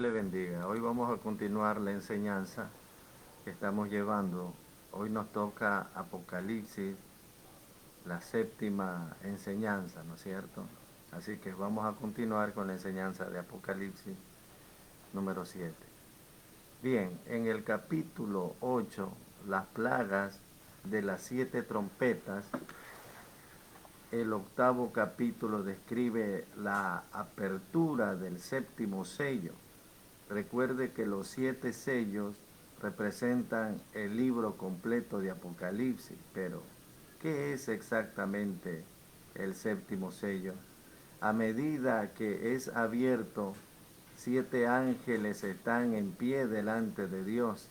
Dios le bendiga. Hoy vamos a continuar la enseñanza que estamos llevando. Hoy nos toca Apocalipsis, la séptima enseñanza, ¿no es cierto? Así que vamos a continuar con la enseñanza de Apocalipsis número 7. Bien, en el capítulo 8, las plagas de las 7 trompetas, el octavo capítulo describe la apertura del séptimo sello. Recuerde que los 7 sellos representan el libro completo de Apocalipsis, pero ¿qué es exactamente el séptimo sello? A medida que es abierto, 7 ángeles están en pie delante de Dios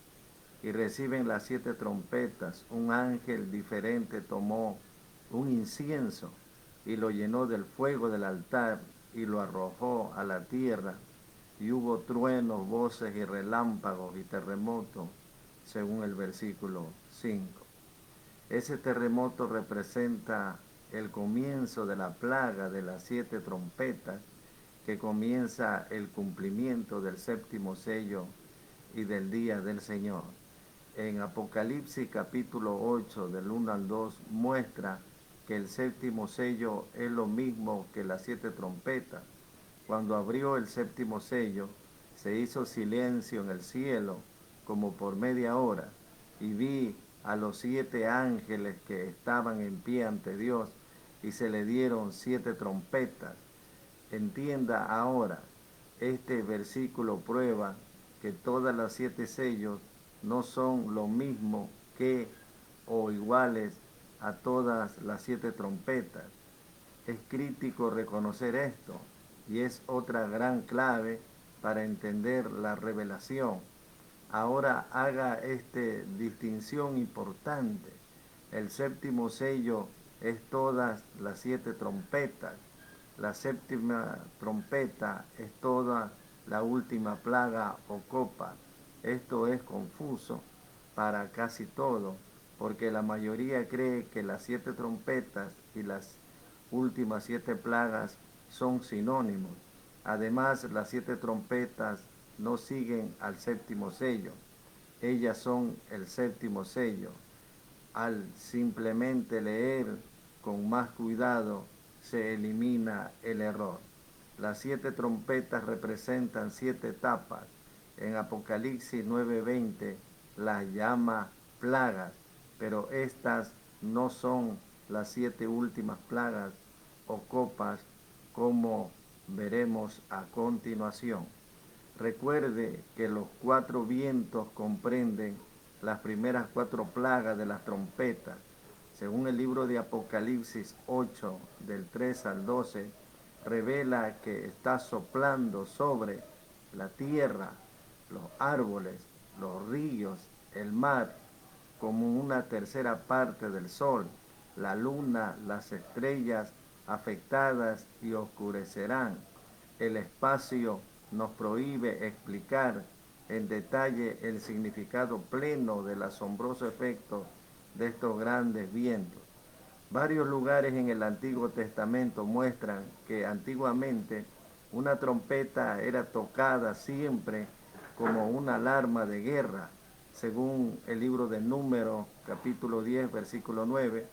y reciben las 7 trompetas. Un ángel diferente tomó un incienso y lo llenó del fuego del altar y lo arrojó a la tierra. Y hubo truenos, voces y relámpagos y terremotos, según el versículo 5. Ese terremoto representa el comienzo de la plaga de las 7 trompetas, que comienza el cumplimiento del séptimo sello y del día del Señor. En Apocalipsis capítulo 8, del 1 al 2, muestra que el séptimo sello es lo mismo que las 7 trompetas. Cuando abrió el séptimo sello, se hizo silencio en el cielo como por media hora, y vi a los 7 ángeles que estaban en pie ante Dios, y se le dieron 7 trompetas. Entienda ahora, este versículo prueba que todas las 7 sellos no son lo mismo que o iguales a todas las 7 trompetas. Es crítico reconocer esto y es otra gran clave para entender la revelación. Ahora haga esta distinción importante. El séptimo sello es todas las 7 trompetas. La séptima trompeta es toda la última plaga o copa. Esto es confuso para casi todo, porque la mayoría cree que las 7 trompetas y las últimas 7 plagas son sinónimos. Además, las 7 trompetas no siguen al séptimo sello. Ellas son el séptimo sello. Al simplemente leer con más cuidado, se elimina el error. Las 7 trompetas representan 7 etapas. En Apocalipsis 9:20 las llama plagas, pero estas no son las 7 últimas plagas o copas, como veremos a continuación. Recuerde que los 4 vientos comprenden las primeras 4 plagas de las trompetas. Según el libro de Apocalipsis 8, del 3 al 12, revela que está soplando sobre la tierra, los árboles, los ríos, el mar, como una tercera parte del sol, la luna, las estrellas afectadas y oscurecerán. El espacio nos prohíbe explicar en detalle el significado pleno del asombroso efecto de estos grandes vientos. Varios lugares en el Antiguo Testamento muestran que antiguamente una trompeta era tocada siempre como una alarma de guerra, según el libro de Números, capítulo 10, versículo 9,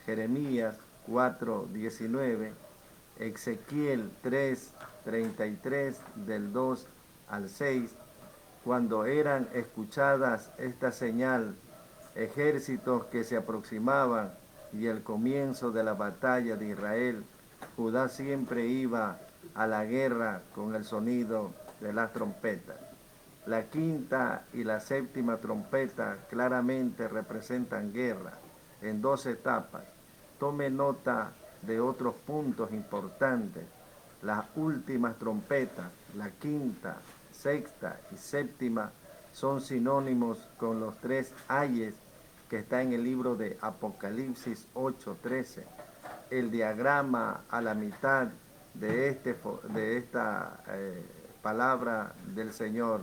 Jeremías 4, 19, Ezequiel 3, 33, del 2 al 6. Cuando eran escuchadas esta señal, ejércitos que se aproximaban y el comienzo de la batalla de Israel, Judá siempre iba a la guerra con el sonido de las trompetas. La quinta y la séptima trompeta claramente representan guerra en 2 etapas. Tome nota de otros puntos importantes. Las últimas trompetas, la quinta, sexta y séptima, son sinónimos con los 3 ayes que está en el libro de Apocalipsis 8:13. El diagrama a la mitad de esta palabra del Señor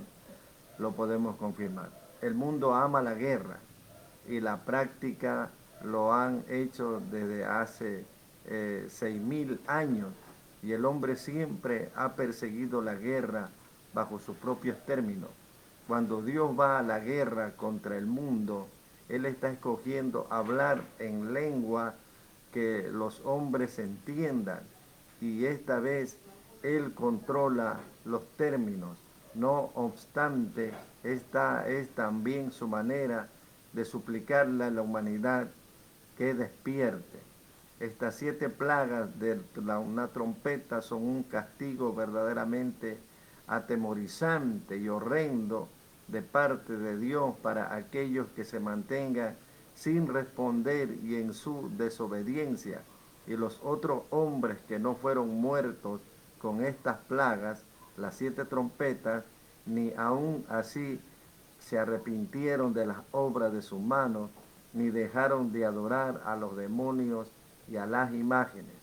lo podemos confirmar. El mundo ama la guerra y la práctica lo han hecho desde hace 6.000 años, y el hombre siempre ha perseguido la guerra bajo sus propios términos. Cuando Dios va a la guerra contra el mundo, Él está escogiendo hablar en lengua que los hombres entiendan. Y esta vez Él controla los términos. No obstante, esta es también su manera de suplicarle a la humanidad que despierte. Estas 7 plagas de una trompeta son un castigo verdaderamente atemorizante y horrendo de parte de Dios para aquellos que se mantengan sin responder y en su desobediencia. Y los otros hombres que no fueron muertos con estas plagas, las 7 trompetas, ni aún así se arrepintieron de las obras de sus manos, ni dejaron de adorar a los demonios y a las imágenes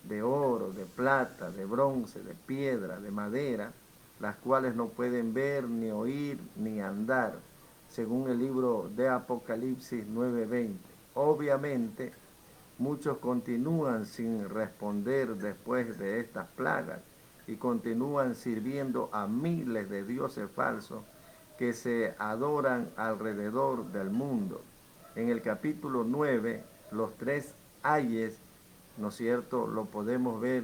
de oro, de plata, de bronce, de piedra, de madera, las cuales no pueden ver, ni oír, ni andar, según el libro de Apocalipsis 9:20. Obviamente, muchos continúan sin responder después de estas plagas y continúan sirviendo a miles de dioses falsos que se adoran alrededor del mundo. En el capítulo 9, los 3 ayes, ¿no es cierto?, lo podemos ver,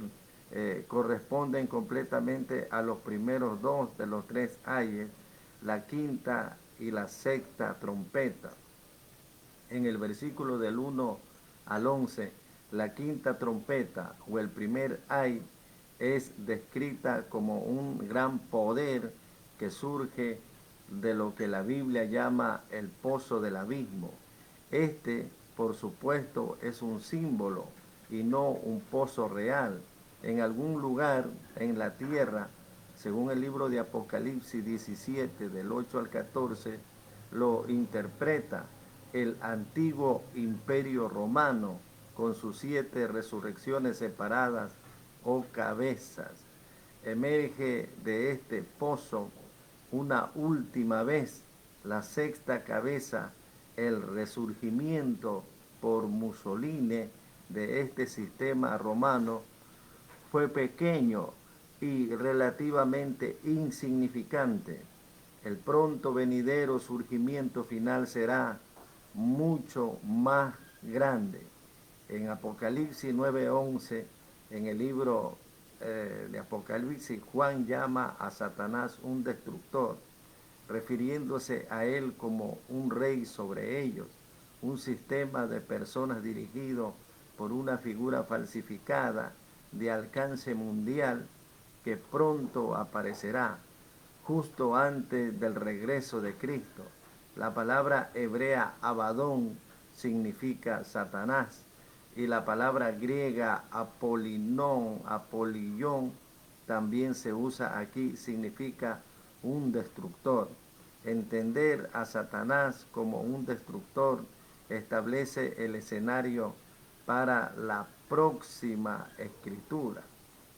corresponden completamente a los primeros 2 de los 3 ayes, la quinta y la sexta trompeta. En el versículo del 1 al 11, la quinta trompeta o el primer ay es descrita como un gran poder que surge de lo que la Biblia llama el pozo del abismo. Este, por supuesto, es un símbolo y no un pozo real. En algún lugar en la tierra, según el libro de Apocalipsis 17, del 8 al 14, lo interpreta el antiguo imperio romano con sus 7 resurrecciones separadas o cabezas. Emerge de este pozo una última vez la sexta cabeza, el resurgimiento por Mussolini de este sistema romano fue pequeño y relativamente insignificante. El pronto venidero surgimiento final será mucho más grande. En Apocalipsis 9:11, en el libro de Apocalipsis, Juan llama a Satanás un destructor, refiriéndose a él como un rey sobre ellos, un sistema de personas dirigido por una figura falsificada de alcance mundial que pronto aparecerá justo antes del regreso de Cristo. La palabra hebrea Abadón significa Satanás y la palabra griega Apolillón también se usa aquí, significa un destructor. Entender a Satanás como un destructor establece el escenario para la próxima escritura.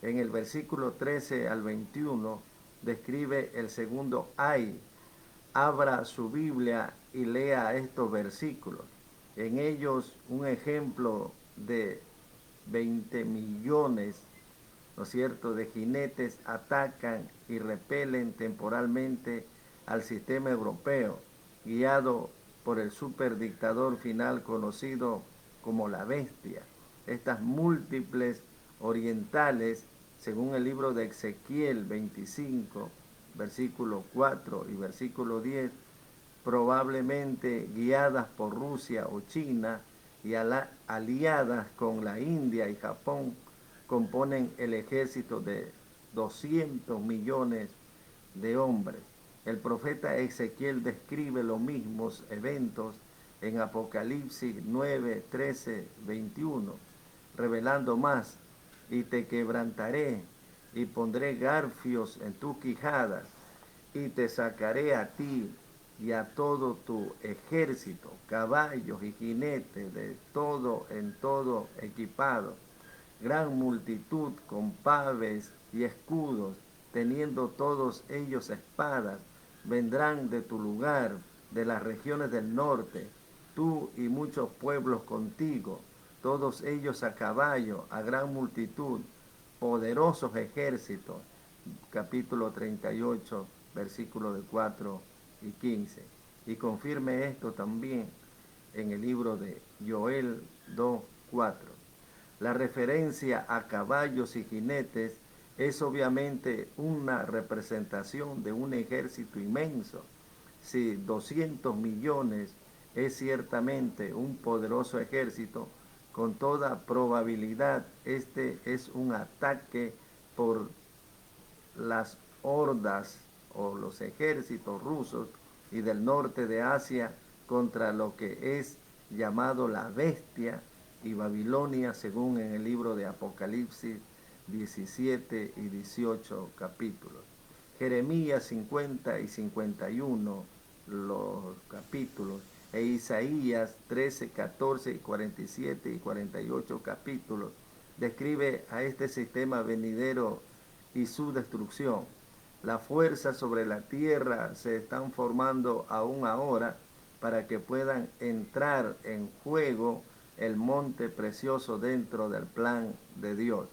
En el versículo 13 al 21 describe el segundo ay. Abra su Biblia y lea estos versículos. En ellos un ejemplo de 20 millones, ¿no es cierto?, de jinetes atacan y repelen temporalmente al sistema europeo, guiado por el superdictador final conocido como la bestia. Estas múltiples orientales, según el libro de Ezequiel 25, versículo 4 y versículo 10, probablemente guiadas por Rusia o China y aliadas con la India y Japón, componen el ejército de 200 millones de hombres. El profeta Ezequiel describe los mismos eventos en Apocalipsis 9, 13, 21, revelando más: y te quebrantaré y pondré garfios en tus quijadas y te sacaré a ti y a todo tu ejército, caballos y jinetes de todo en todo equipado, gran multitud con paves y escudos, teniendo todos ellos espadas, vendrán de tu lugar, de las regiones del norte, tú y muchos pueblos contigo, todos ellos a caballo, a gran multitud, poderosos ejércitos, capítulo 38, versículos de 4 y 15. Y confirme esto también en el libro de Joel 2, 4. La referencia a caballos y jinetes es obviamente una representación de un ejército inmenso. Si 200 millones es ciertamente un poderoso ejército, con toda probabilidad este es un ataque por las hordas o los ejércitos rusos y del norte de Asia contra lo que es llamado la bestia y Babilonia, según en el libro de Apocalipsis 17 y 18 capítulos. Jeremías 50 y 51, los capítulos, e Isaías 13, 14 y 47 y 48 capítulos, describe a este sistema venidero y su destrucción. Las fuerzas sobre la tierra se están formando aún ahora para que puedan entrar en juego el monte precioso dentro del plan de Dios.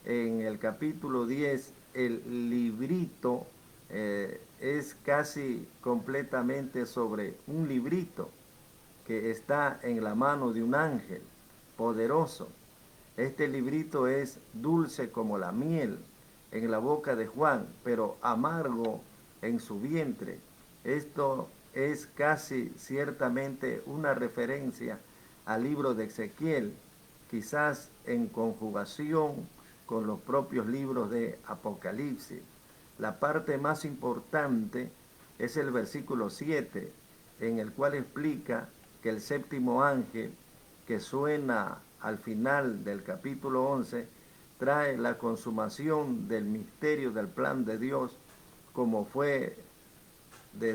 En el capítulo 10, el librito es casi completamente sobre un librito que está en la mano de un ángel poderoso. Este librito es dulce como la miel en la boca de Juan, pero amargo en su vientre. Esto es casi ciertamente una referencia al libro de Ezequiel, quizás en conjugación con los propios libros de Apocalipsis. La parte más importante es el versículo 7, en el cual explica que el séptimo ángel, que suena al final del capítulo 11, trae la consumación del misterio del plan de Dios, como fue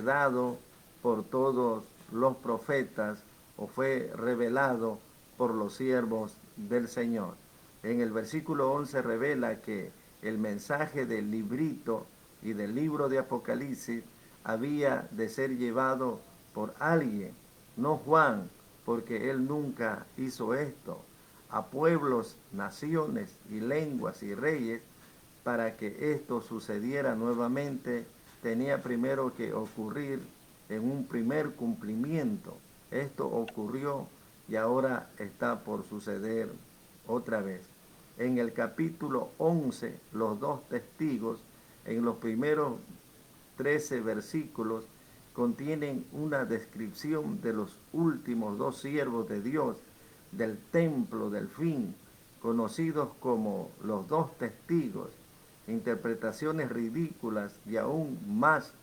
dado por todos los profetas o fue revelado por los siervos del Señor. En el versículo 11 revela que el mensaje del librito y del libro de Apocalipsis había de ser llevado por alguien, no Juan, porque él nunca hizo esto, a pueblos, naciones y lenguas y reyes. Para que esto sucediera nuevamente, tenía primero que ocurrir en un primer cumplimiento. Esto ocurrió y ahora está por suceder otra vez. En el capítulo 11, los dos testigos, en los primeros 13 versículos, contienen una descripción de los últimos dos siervos de Dios, del templo del fin, conocidos como los dos testigos. Interpretaciones ridículas y aún más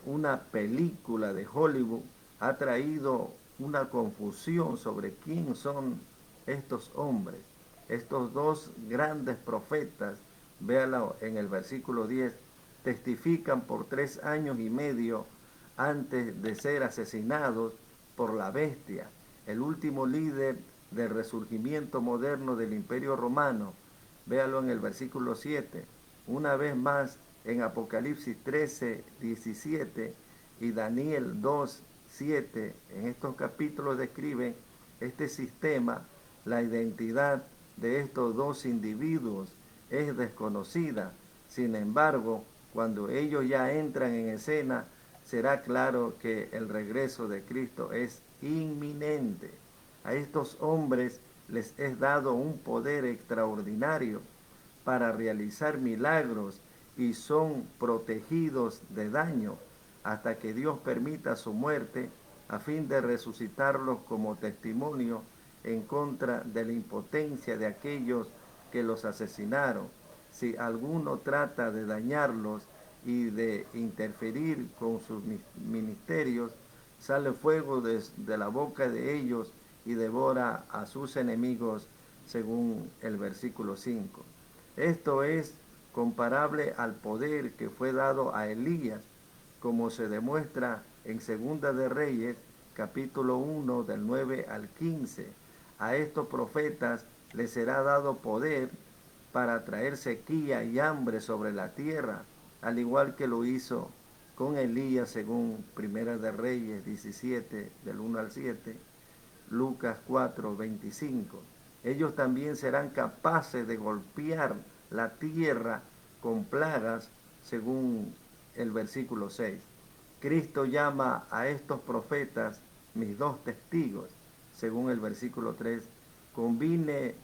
una película de Hollywood ha traído una confusión sobre quién son estos hombres. Estos dos grandes profetas, véalo en el versículo 10, testifican por 3 años y medio antes de ser asesinados por la bestia, el último líder del resurgimiento moderno del Imperio Romano. Véalo en el versículo 7. Una vez más, en Apocalipsis 13, 17 y Daniel 2, 7, en estos capítulos describen este sistema. La identidad de estos dos individuos es desconocida. Sin embargo, cuando ellos ya entran en escena, será claro que el regreso de Cristo es inminente. A estos hombres les es dado un poder extraordinario para realizar milagros y son protegidos de daño hasta que Dios permita su muerte a fin de resucitarlos como testimonio en contra de la impotencia de aquellos que los asesinaron. Si alguno trata de dañarlos y de interferir con sus ministerios, sale fuego de la boca de ellos y devora a sus enemigos, según el versículo 5. Esto es comparable al poder que fue dado a Elías, como se demuestra en Segunda de Reyes, capítulo 1, del 9 al 15. A estos profetas les será dado poder para traer sequía y hambre sobre la tierra, al igual que lo hizo con Elías, según Primera de Reyes 17, del 1 al 7, Lucas 4, 25. Ellos también serán capaces de golpear la tierra con plagas, según el versículo 6. Cristo llama a estos profetas mis dos testigos, según el versículo 3. Combine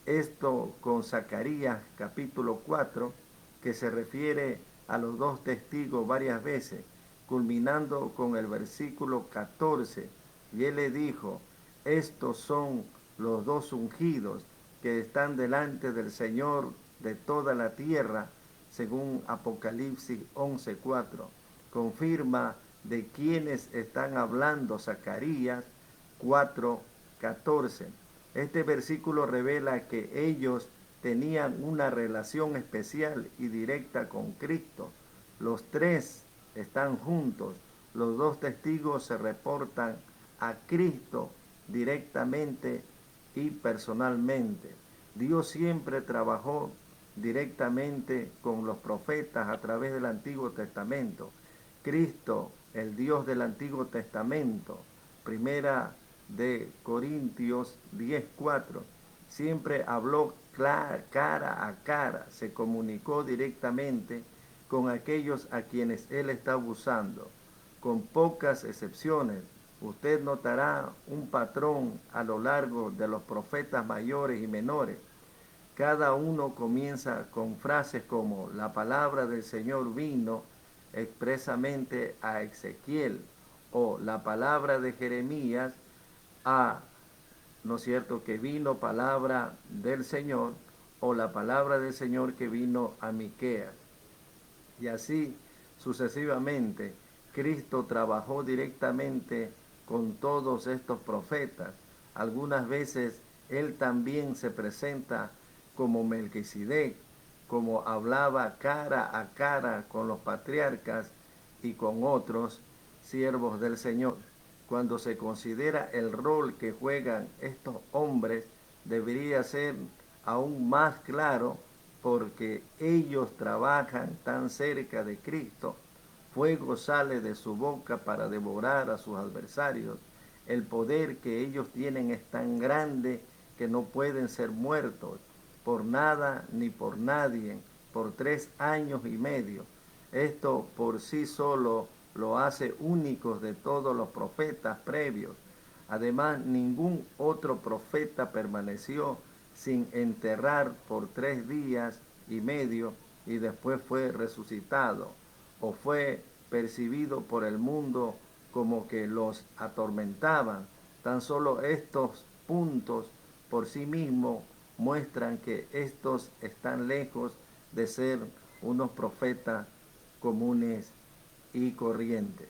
esto con Zacarías capítulo 4, que se refiere a los dos testigos varias veces, culminando con el versículo 14. Y él le dijo, estos son los dos ungidos que están delante del Señor de toda la tierra, según Apocalipsis 11:4. Confirma de quienes están hablando Zacarías 4:14. Este versículo revela que ellos tenían una relación especial y directa con Cristo. Los tres están juntos. Los dos testigos se reportan a Cristo directamente y personalmente. Dios siempre trabajó directamente con los profetas a través del Antiguo Testamento. Cristo, el Dios del Antiguo Testamento, primera de Corintios 10:4, siempre habló cara a cara, se comunicó directamente con aquellos a quienes él está usando, con pocas excepciones. Usted notará un patrón a lo largo de los profetas mayores y menores. Cada uno comienza con frases como la palabra del Señor vino expresamente a Ezequiel, o la palabra de Jeremías a, ¿no es cierto?, que vino palabra del Señor, o la palabra del Señor que vino a Miqueas. Y así sucesivamente, Cristo trabajó directamente con todos estos profetas. Algunas veces Él también se presenta como Melquisedec, como hablaba cara a cara con los patriarcas y con otros siervos del Señor. Cuando se considera el rol que juegan estos hombres, debería ser aún más claro porque ellos trabajan tan cerca de Cristo. Fuego sale de su boca para devorar a sus adversarios. El poder que ellos tienen es tan grande que no pueden ser muertos por nada ni por nadie por 3 años y medio. Esto por sí solo lo hace únicos de todos los profetas previos. Además, ningún otro profeta permaneció sin enterrar por 3 días y medio y después fue resucitado o fue percibido por el mundo como que los atormentaban. Tan solo estos puntos por sí mismos muestran que estos están lejos de ser unos profetas comunes y corrientes.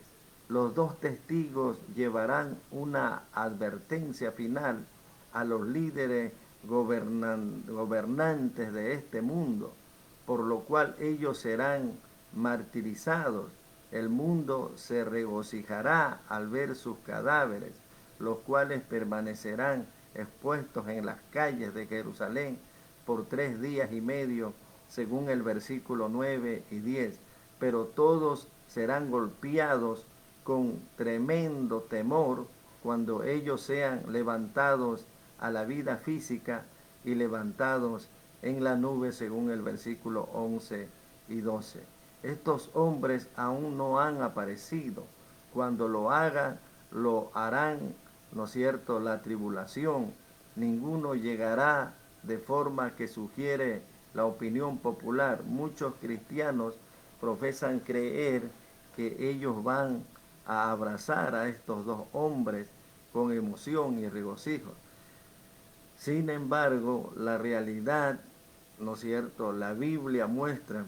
Los dos testigos llevarán una advertencia final a los líderes gobernantes de este mundo, por lo cual ellos serán martirizados. El mundo se regocijará al ver sus cadáveres, los cuales permanecerán expuestos en las calles de Jerusalén por 3 días y medio, según el versículo 9 y 10. Pero todos serán golpeados con tremendo temor cuando ellos sean levantados a la vida física y levantados en la nube, según el versículo 11 y 12. Estos hombres aún no han aparecido. Cuando lo hagan, lo harán, ¿no es cierto?, la tribulación. Ninguno llegará de forma que sugiere la opinión popular. Muchos cristianos profesan creer que ellos van a abrazar a estos dos hombres con emoción y regocijo. Sin embargo, la realidad, ¿no es cierto?, la Biblia muestra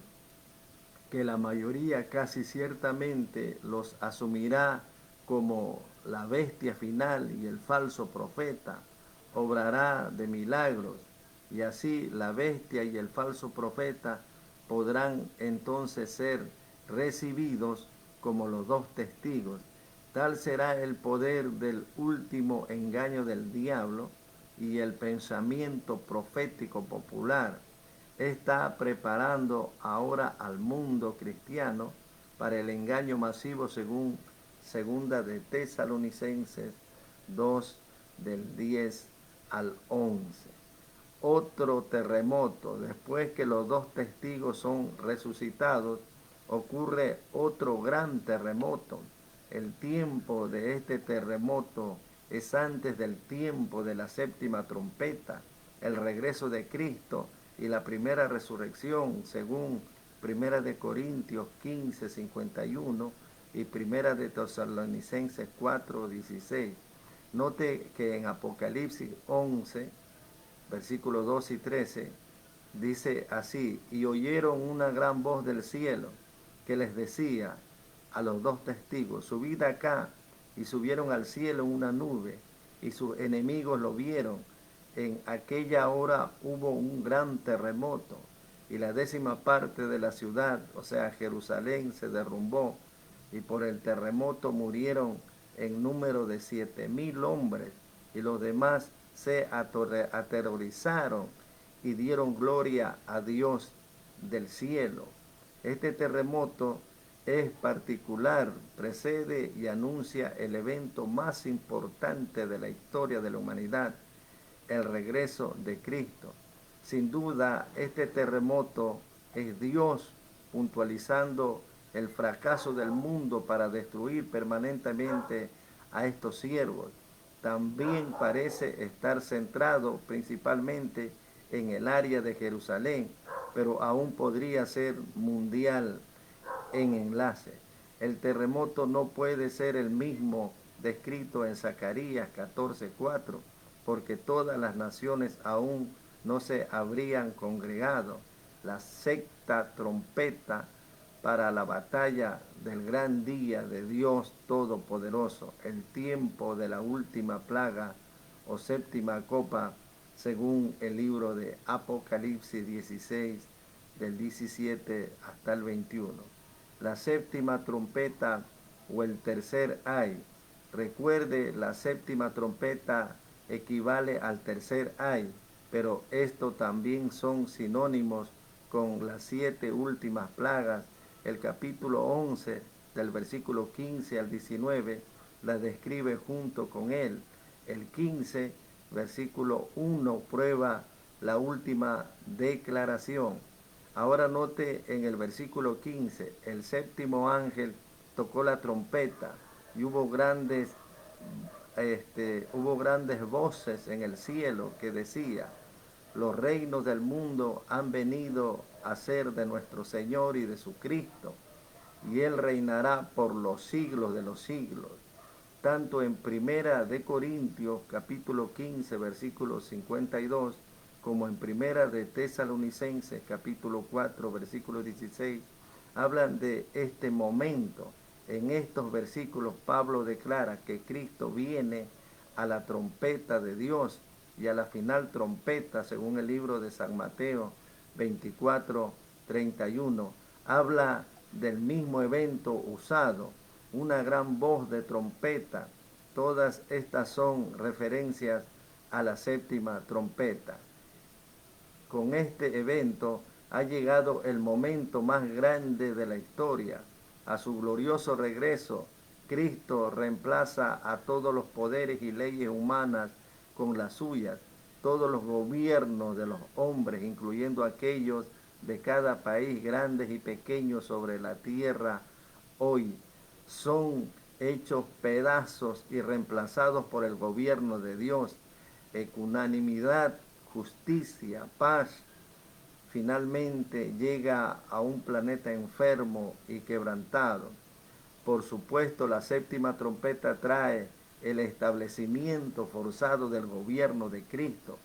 que la mayoría casi ciertamente los asumirá como la bestia final y el falso profeta, obrará de milagros, y así la bestia y el falso profeta podrán entonces ser recibidos como los dos testigos. Tal será el poder del último engaño del diablo y el pensamiento profético popular está preparando ahora al mundo cristiano para el engaño masivo, según segunda de Tesalonicenses 2 del 10 al 11. otro terremoto. Después que los dos testigos son resucitados, ocurre otro gran terremoto. El tiempo de este terremoto es antes del tiempo de la séptima trompeta, el regreso de Cristo y la primera resurrección, según Primera de Corintios 15, 51 y Primera de Tesalonicenses 4, 16. Note que en Apocalipsis 11, versículos 2 y 13, dice así: y oyeron una gran voz del cielo que les decía a los dos testigos: subid acá. Y subieron al cielo una nube, y sus enemigos lo vieron. En aquella hora hubo un gran terremoto, y la 10ª parte de la ciudad, o sea, Jerusalén, se derrumbó, y por el terremoto murieron en número de 7,000 hombres, y los demás se aterrorizaron y dieron gloria a Dios del cielo. Este terremoto es particular, precede y anuncia el evento más importante de la historia de la humanidad, el regreso de Cristo. Sin duda, este terremoto es Dios puntualizando el fracaso del mundo para destruir permanentemente a estos siervos. También parece estar centrado principalmente en el área de Jerusalén, pero aún podría ser mundial en enlace. El terremoto no puede ser el mismo descrito en Zacarías 14:4, porque todas las naciones aún no se habrían congregado. La sexta trompeta para la batalla del gran día de Dios Todopoderoso, el tiempo de la última plaga o séptima copa, según el libro de Apocalipsis 16, del 17 hasta el 21. La séptima trompeta o el tercer ay. Recuerde, la séptima trompeta equivale al tercer ay, pero esto también son sinónimos con las 7 últimas plagas. El capítulo 11, del versículo 15 al 19, la describe junto con él. El 15, versículo 1, prueba la última declaración. Ahora note en el versículo 15, el séptimo ángel tocó la trompeta y hubo grandes voces en el cielo que decía: los reinos del mundo han venido a ser de nuestro Señor y de su Cristo, y Él reinará por los siglos de los siglos. Tanto en Primera de Corintios, capítulo 15, versículo 52, como en Primera de Tesalonicenses, capítulo 4, versículo 16, hablan de este momento. En estos versículos Pablo declara que Cristo viene a la trompeta de Dios y a la final trompeta, según el libro de San Mateo 24, 31. Habla del mismo evento usado, una gran voz de trompeta. Todas estas son referencias a la séptima trompeta. Con este evento ha llegado el momento más grande de la historia. A su glorioso regreso, Cristo reemplaza a todos los poderes y leyes humanas con las suyas. Todos los gobiernos de los hombres, incluyendo aquellos de cada país, grandes y pequeños sobre la tierra hoy, son hechos pedazos y reemplazados por el gobierno de Dios. Ecuanimidad, justicia, paz, finalmente llega a un planeta enfermo y quebrantado. Por supuesto, la séptima trompeta trae el establecimiento forzado del gobierno de Cristo,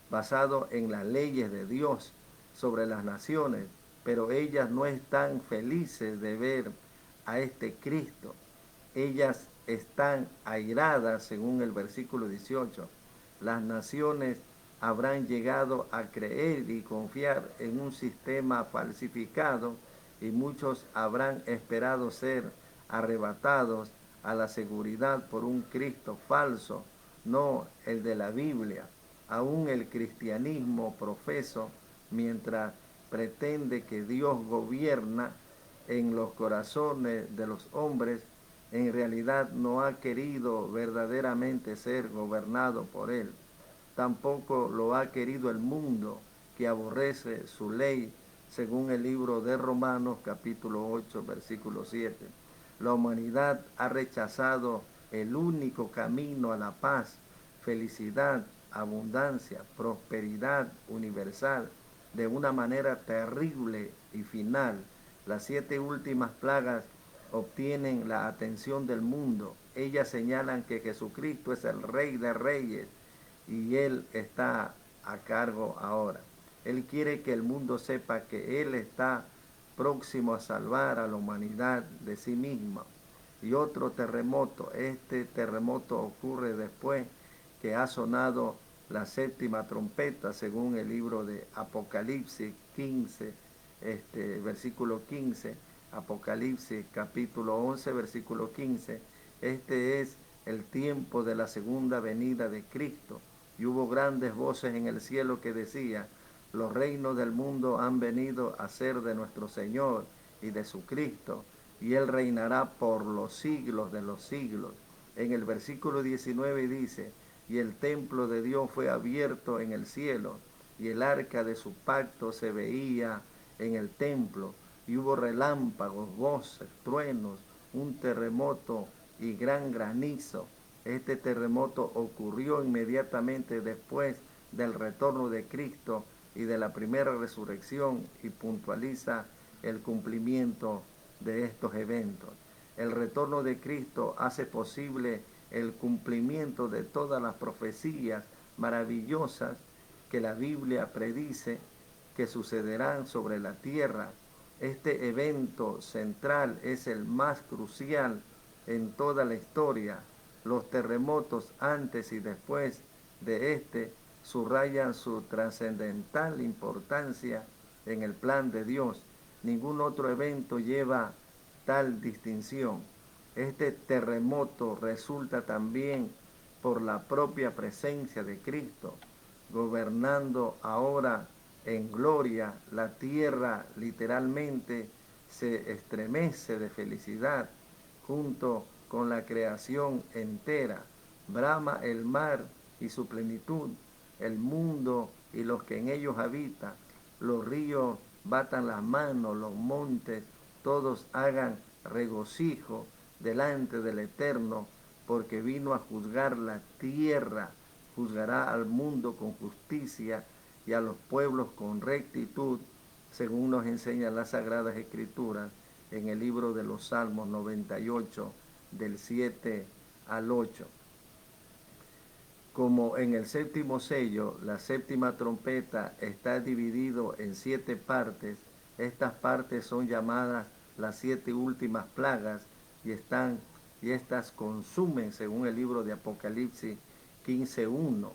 basado en las leyes de Dios sobre las naciones, pero ellas no están felices de ver a este Cristo. Ellas están airadas, según el versículo 18. Las naciones habrán llegado a creer y confiar en un sistema falsificado, y muchos habrán esperado ser arrebatados a la seguridad por un Cristo falso, no el de la Biblia. Aún el cristianismo profeso, mientras pretende que Dios gobierna en los corazones de los hombres, en realidad no ha querido verdaderamente ser gobernado por Él. tampoco lo ha querido el mundo, que aborrece su ley, según el libro de Romanos capítulo 8, versículo 7. La humanidad ha rechazado el único camino a la paz, felicidad, abundancia, prosperidad universal, de una manera terrible y final. Las 7 últimas plagas obtienen la atención del mundo. Ellas señalan que Jesucristo es el Rey de Reyes y Él está a cargo ahora. Él quiere que el mundo sepa que Él está próximo a salvar a la humanidad de sí misma. Y otro terremoto, este terremoto ocurre después que ha sonado la 7ª trompeta, según el libro de Apocalipsis 15, versículo 15, Apocalipsis capítulo 11, versículo 15. Este es el tiempo de la segunda venida de Cristo. Y hubo grandes voces en el cielo que decían: los reinos del mundo han venido a ser de nuestro Señor y de su Cristo, y Él reinará por los siglos de los siglos. En el versículo 19 dice: y el templo de Dios fue abierto en el cielo, y el arca de su pacto se veía en el templo, y hubo relámpagos, voces, truenos, un terremoto y gran granizo. Este terremoto ocurrió inmediatamente después del retorno de Cristo y de la primera resurrección, y puntualiza el cumplimiento de estos eventos. El retorno de Cristo hace posible el cumplimiento de todas las profecías maravillosas que la Biblia predice que sucederán sobre la tierra. Este evento central es el más crucial en toda la historia. Los terremotos antes y después de este subrayan su trascendental importancia en el plan de Dios. Ningún otro evento lleva tal distinción. Este terremoto resulta también por la propia presencia de Cristo, gobernando ahora en gloria. La tierra literalmente se estremece de felicidad junto con la creación entera. Brama el mar y su plenitud, el mundo y los que en ellos habitan. Los ríos batan las manos, los montes todos hagan regocijo delante del Eterno, porque vino a juzgar la tierra, juzgará al mundo con justicia y a los pueblos con rectitud, según nos enseñan las Sagradas Escrituras en el libro de los Salmos 98, del 7 al 8. Como en el 7º sello, la 7ª trompeta está dividido en 7 partes, estas partes son llamadas las 7 últimas plagas y estas consumen, según el libro de Apocalipsis 15:1,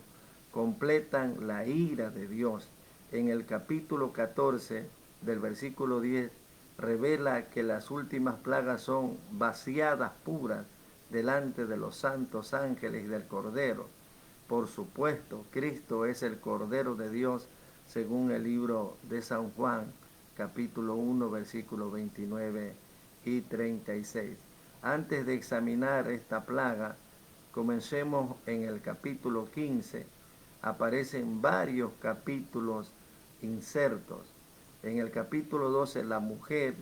completan la ira de Dios. En el capítulo 14 del versículo 10 revela que las últimas plagas son vaciadas puras delante de los santos ángeles y del Cordero. Por supuesto, Cristo es el Cordero de Dios, según el libro de San Juan, capítulo 1, versículos 29 y 36. Antes de examinar esta plaga, comencemos en el capítulo 15. Aparecen varios capítulos insertos. En el capítulo 12, la mujer,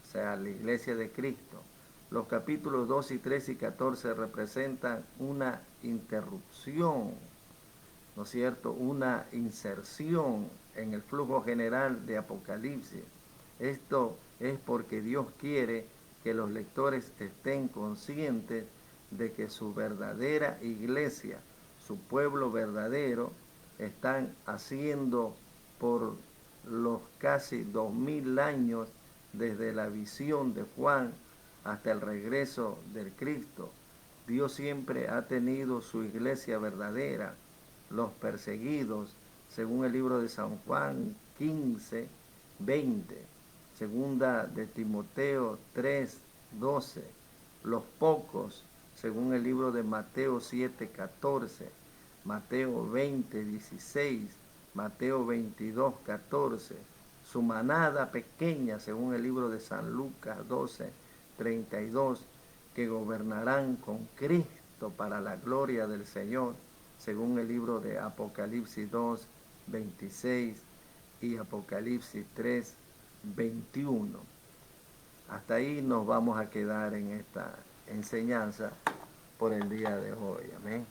o sea, la iglesia de Cristo. Los capítulos 2 y 3 y 14 representan una interrupción, ¿no es cierto? Una inserción en el flujo general de Apocalipsis. Esto es porque Dios quiere que los lectores estén conscientes de que su verdadera iglesia, su pueblo verdadero, están haciendo por los casi 2000 años desde la visión de Juan hasta el regreso del Cristo. Dios siempre ha tenido su iglesia verdadera. Los perseguidos, según el libro de San Juan 15, 20. Segunda de Timoteo 3, 12. Los pocos, según el libro de Mateo 7, 14. Mateo 20, 16. Mateo 22, 14. Su manada pequeña, según el libro de San Lucas 12, 32, que gobernarán con Cristo para la gloria del Señor, según el libro de Apocalipsis 2, 26 y Apocalipsis 3, 21. Hasta ahí nos vamos a quedar en esta enseñanza por el día de hoy. Amén.